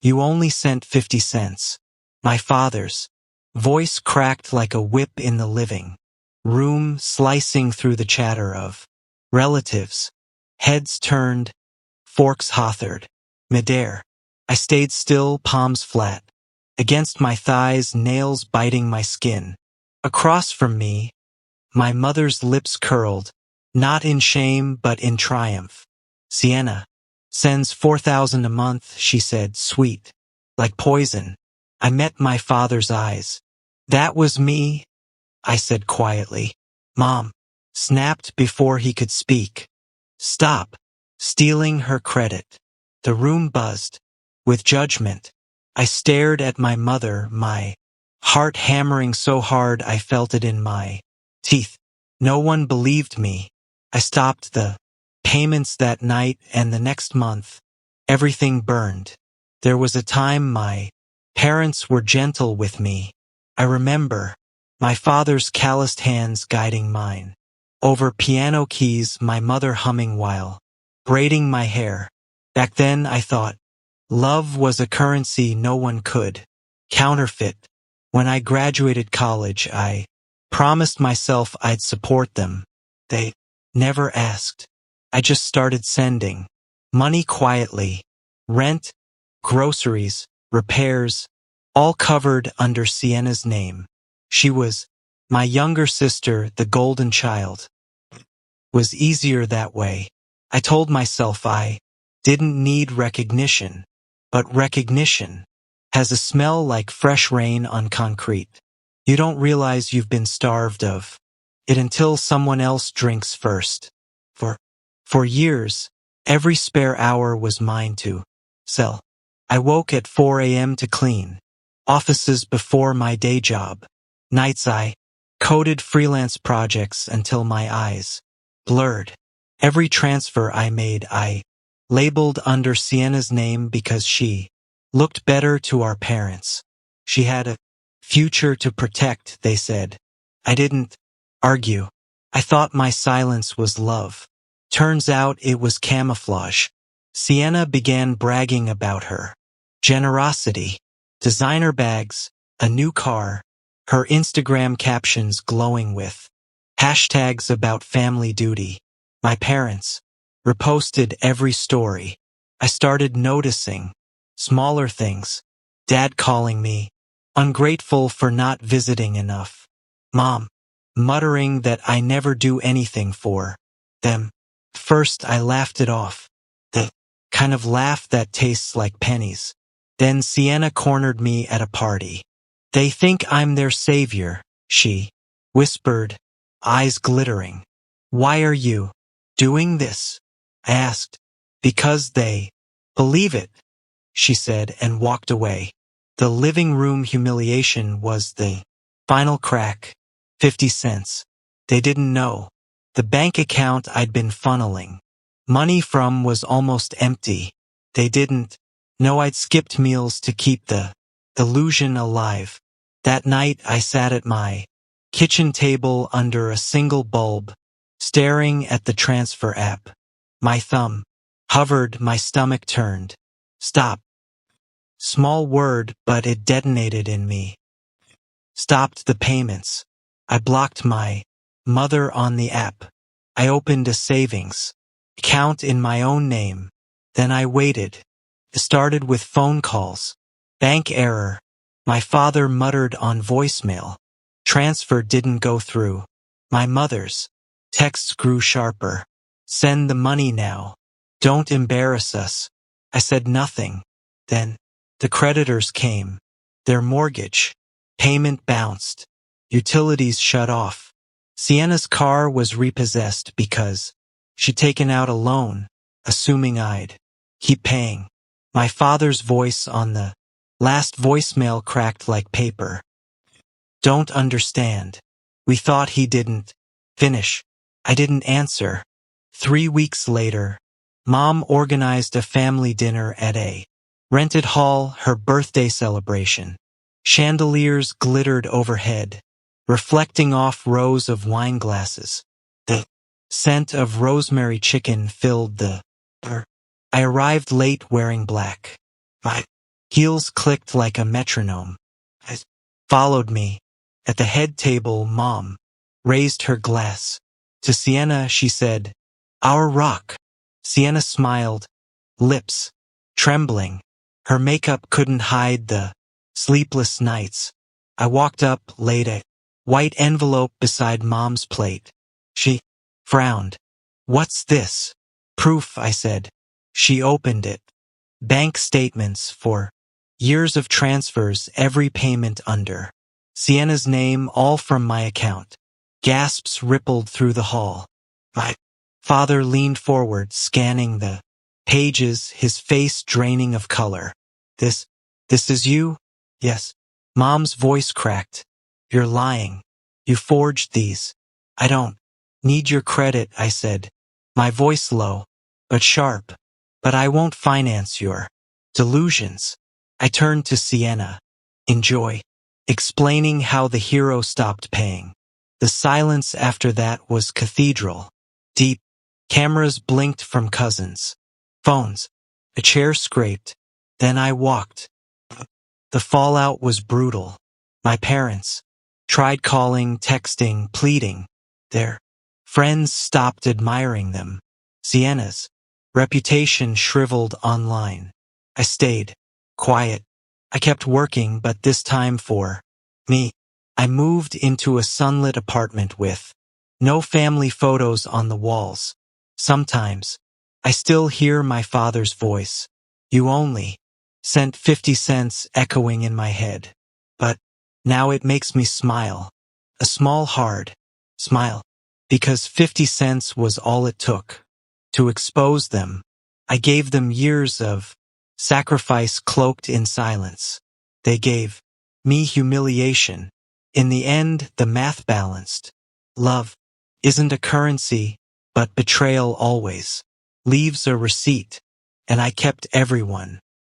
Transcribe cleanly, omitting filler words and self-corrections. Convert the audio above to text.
You only sent 50 cents. My father's voice cracked like a whip in the living room, slicing through the chatter of relatives. Heads turned, forks hothered. Midair. I stayed still, palms flat. Against my thighs, nails biting my skin. Across from me, my mother's lips curled, not in shame but in triumph. Sienna sends 4,000 a month, she said, sweet, like poison. I met my father's eyes. That was me, I said quietly. Mom snapped before he could speak. Stop stealing her credit. The room buzzed with judgment. I stared at my mother, my heart hammering so hard I felt it in my teeth. No one believed me. I stopped the payments that night, and the next month, everything burned. There was a time my parents were gentle with me. I remember my father's calloused hands guiding mine. Over piano keys, my mother humming while braiding my hair. Back then I thought love was a currency no one could counterfeit. When I graduated college, I promised myself I'd support them. They never asked. I just started sending money quietly. Rent, groceries, repairs, all covered under Sienna's name. She was my younger sister, the golden child. Was easier that way. I told myself I didn't need recognition, but recognition has a smell like fresh rain on concrete. You don't realize you've been starved of it until someone else drinks first. For years, every spare hour was mine to sell. I woke at 4 a.m. to clean offices before my day job. Nights I coded freelance projects until my eyes blurred. Every transfer I made I labeled under Sienna's name because she looked better to our parents. She had a future to protect, they said. I didn't argue. I thought my silence was love. Turns out it was camouflage. Sienna began bragging about her generosity, designer bags, a new car, her Instagram captions glowing with hashtags about family duty. My parents reposted every story. I started noticing smaller things. Dad calling me ungrateful for not visiting enough. Mom muttering that I never do anything for them. First I laughed it off. The kind of laugh that tastes like pennies. Then Sienna cornered me at a party. They think I'm their savior, she whispered, eyes glittering. Why are you doing this? I asked. Because they believe it, she said, and walked away. The living room humiliation was the final crack. 50 cents. They didn't know. The bank account I'd been funneling money from was almost empty. They didn't know I'd skipped meals to keep the illusion alive. That night I sat at my kitchen table under a single bulb, staring at the transfer app. My thumb hovered, my stomach turned. Stop. Small word, but it detonated in me. Stopped the payments. I blocked my mother on the app. I opened a savings account in my own name. Then I waited. It started with phone calls. Bank error. My father muttered on voicemail. Transfer didn't go through. My mother's texts grew sharper. Send the money now. Don't embarrass us. I said nothing. Then the creditors came. Their mortgage payment bounced. Utilities shut off. Sienna's car was repossessed because she'd taken out a loan, assuming I'd keep paying. My father's voice on the last voicemail cracked like paper. Don't understand. We thought he didn't finish. I didn't answer. 3 weeks later, Mom organized a family dinner at a rented hall, her birthday celebration. Chandeliers glittered overhead, reflecting off rows of wine glasses. The scent of rosemary chicken filled the air. I arrived late wearing black. My Heels clicked like a metronome. I followed me. At the head table, Mom raised her glass. To Sienna, she said, "Our rock." Sienna smiled, lips trembling. Her makeup couldn't hide the sleepless nights. I walked up, laid a white envelope beside Mom's plate. She frowned. "What's this?" "Proof," I said. She opened it. Bank statements for years of transfers, every payment under Sienna's name, all from my account. Gasps rippled through the hall. My father leaned forward, scanning the pages, his face draining of color. This is you?" "Yes." Mom's voice cracked. "You're lying. You forged these." "I don't need your credit," I said, my voice low, but sharp. "But I won't finance your delusions." I turned to Sienna. "Enjoy," explaining how the hero stopped paying. The silence after that was cathedral. Deep. Cameras blinked from cousins. Phones. A chair scraped. Then I walked. The fallout was brutal. My parents tried calling, texting, pleading. Their friends stopped admiring them. Sienna's reputation shriveled online. I stayed quiet. I kept working, but this time for me. I moved into a sunlit apartment with no family photos on the walls. Sometimes I still hear my father's voice. "You only sent 50 cents" echoing in my head. But now it makes me smile. A small hard smile. Because 50 cents was all it took to expose them. I gave them years of sacrifice cloaked in silence. They gave me humiliation. In the end, the math balanced. Love isn't a currency, but betrayal always leaves a receipt. And I kept everyone